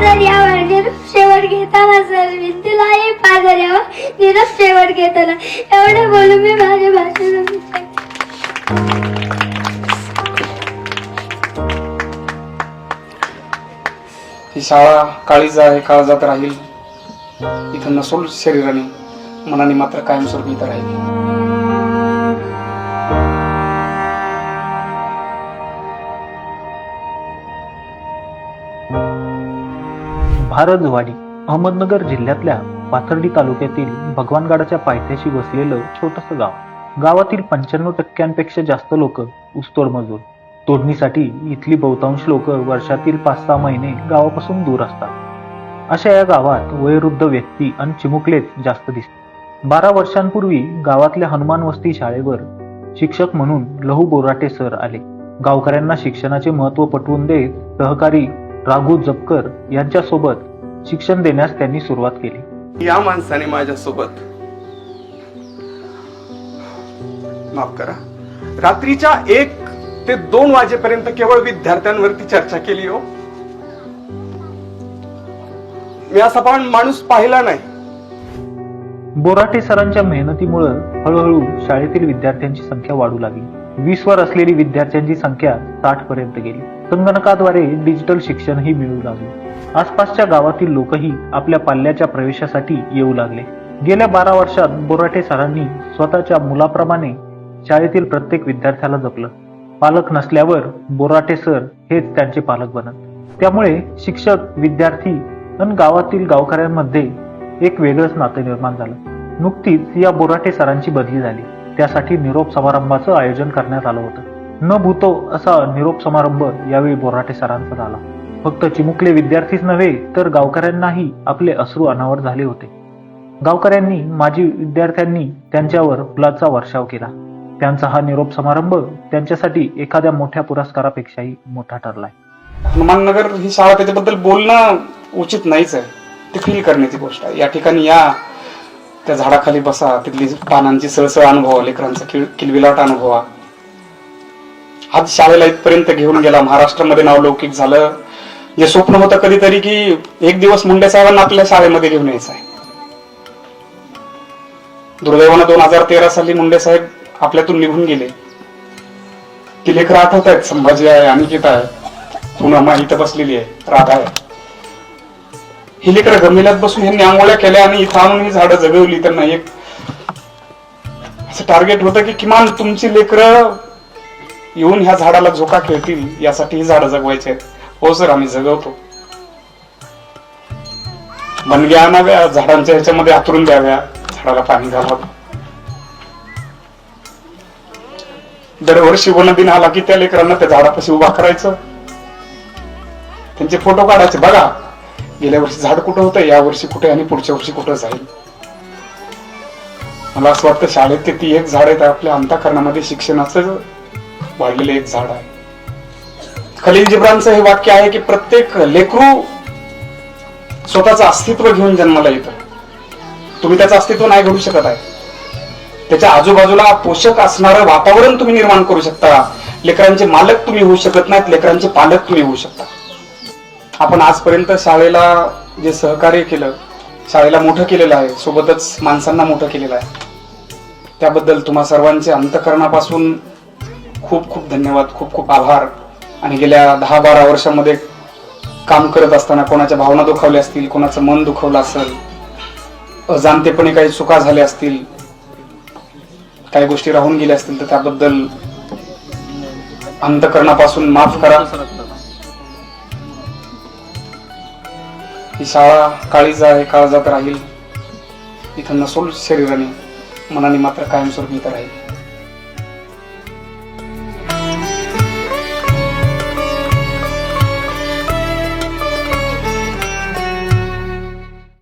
पाजर यावा निरस शेवट घेताना सर भिंतीलाही पाजर यावा निरस शेवट घेताना. एवढं बोलून मी माझ्या भाषेत ही शाळा काळीज आहे, काळजात राहील. इथं नसोल शरीराने, मनाने मात्र कायमस्वरूपी इथं राहील. भारजवाडी अहमदनगर जिल्ह्यातल्या पाथर्डी तालुक्यातील भगवानगडाच्या पायथ्याशी वसलेलं छोटंसं गाव. गावातील 95% जास्त लोक ऊसतोड मजूर. तोडणीसाठी इथली बहुतांश लोक वर्षातील 5-6 महिने गावापासून दूर असतात. अशा या गावात वयोवृद्ध व्यक्ती आणि चिमुकलेच जास्त दिसतात. 12 वर्षांपूर्वी गावातल्या हनुमान वस्ती शाळेवर शिक्षक म्हणून लहू बोराटे सर आले. गावकऱ्यांना शिक्षणाचे महत्त्व पटवून देत सहकारी राघू जपकर यांच्यासोबत शिक्षण देण्यास त्यांनी सुरुवात केली. या माणसाने माझ्यासोबत माफ करा रात्रीच्या 1 ते 2 वाजेपर्यंत केवळ विद्यार्थ्यांवरती चर्चा केली. हो, मी असा पण माणूस पाहिला नाही. बोराटे सरांच्या मेहनतीमुळे हळूहळू शाळेतील विद्यार्थ्यांची संख्या वाढू लागली. 20 वर असलेली विद्यार्थ्यांची संख्या 60 पर्यंत गेली. संगणकाद्वारे डिजिटल शिक्षणही मिळू लागले. आसपासच्या गावातील लोकही आपल्या पाल्याच्या प्रवेशासाठी येऊ लागले. गेल्या 12 वर्षात बोराटे सरांनी स्वतःच्या मुलाप्रमाणे शाळेतील प्रत्येक विद्यार्थ्याला जपलं. पालक नसल्यावर बोराटे सर हेच त्यांचे पालक बनत. त्यामुळे शिक्षक, विद्यार्थी आणि गावातील गावकऱ्यांमध्ये एक वेगळंच नातं निर्माण झालं. नुकतीच या बोराटे सरांची बदली झाली. त्यासाठी निरोप समारंभाचं आयोजन करण्यात आलं होतं. न भूतो असा निरोप समारंभ यावेळी बोराटे सरांचा झाला. फक्त चिमुकले विद्यार्थीच नव्हे तर गावकऱ्यांनाही आपले अश्रू अनावर झाले होते. गावकऱ्यांनी, माजी विद्यार्थ्यांनी त्यांच्यावर फुलाचा वर्षाव केला. त्यांचा हा निरोप समारंभ त्यांच्यासाठी एखाद्या मोठ्या पुरस्कारापेक्षाही मोठा ठरलाय. हनुमाननगर ही शाळा, त्याच्याबद्दल बोलणं उचित नाहीच आहे. ती फील करण्याची गोष्ट आहे. या ठिकाणी या, त्या झाडाखाली बसा, तिथली पानांची सळसळ अनुभवा, लेकरांचा किलबिलाट अनुभवा. आज शाळेला इथपर्यंत घेऊन गेला, महाराष्ट्रामध्ये नावलौकिक झालं. हे स्वप्न होतं कधीतरी की एक दिवस मुंडे साहेबांना आपल्या शाळेमध्ये घेऊन यायचं आहे. दुर्दैवानं 2013 साली मुंडे साहेब आपल्यातून निघून गेले. ती लेकरं आठवत आहेत. संभाजी आहे, अनिकेत आहे, पुन्हा इथं बसलेली आहे, राधा आहे. ही लेकरं गमिल्यात बसून ह्यांनी आंघोळ्या केल्या आणि इथं आणून ही झाडं जगवली. त्यांना एक असं टार्गेट होतं की किमान तुमची लेकरं येऊन ह्या झाडाला झोका खेळतील, यासाठी ही झाडं जगवायची आहेत. हो सर, आम्ही जगवतो. बनग्या आणाव्या, झाडांच्या ह्याच्यामध्ये आतरून द्याव्या, झाडाला पाणी घालावं. दरवर्षी वनदिन आला की त्या लेकरांना त्या झाडापाशी उभा करायचं, त्यांचे फोटो काढायचे. बघा गेल्या वर्षी झाड कुठं होतं, या वर्षी कुठे आणि पुढच्या वर्षी कुठं जाईल. मला असं वाटतं शाळेत ती एक झाड आहे, आपल्या अंतःकरणामध्ये शिक्षणाचं वाढलेलं एक झाड आहे. खलील जिब्रानचं हे वाक्य आहे की प्रत्येक लेकरू स्वतःचं अस्तित्व घेऊन जन्माला येतं. तुम्ही त्याचं अस्तित्व नाही घडू शकत आहे. त्याच्या आजूबाजूला पोषक असणारं वातावरण तुम्ही निर्माण करू शकता. लेकरांचे मालक तुम्ही होऊ शकत नाहीत, लेकरांचे पालक तुम्ही होऊ शकता. आपण आजपर्यंत शाळेला जे सहकार्य केलं, शाळेला मोठं केलेलं आहे, सोबतच माणसांना मोठं केलेलं आहे, त्याबद्दल तुम्हा सर्वांचे अंतःकरणापासून खूप खूप धन्यवाद, खूप खूप आभार. आणि गेल्या 10-12 वर्षांमध्ये काम करत असताना कोणाच्या भावना दुखावल्या असतील, कोणाचं मन दुखवलं असेल, अजाणतेपणे काही चुका झाल्या असतील, काही गोष्टी राहून गेल्या असतील, तर त्याबद्दल अंतःकरणापासून माफ करा. ही शाळा काळीज आहे, काळजात राहील. इथं नसोल शरीराने, मनाने मात्र कायमस्वरूपी इथं राहील.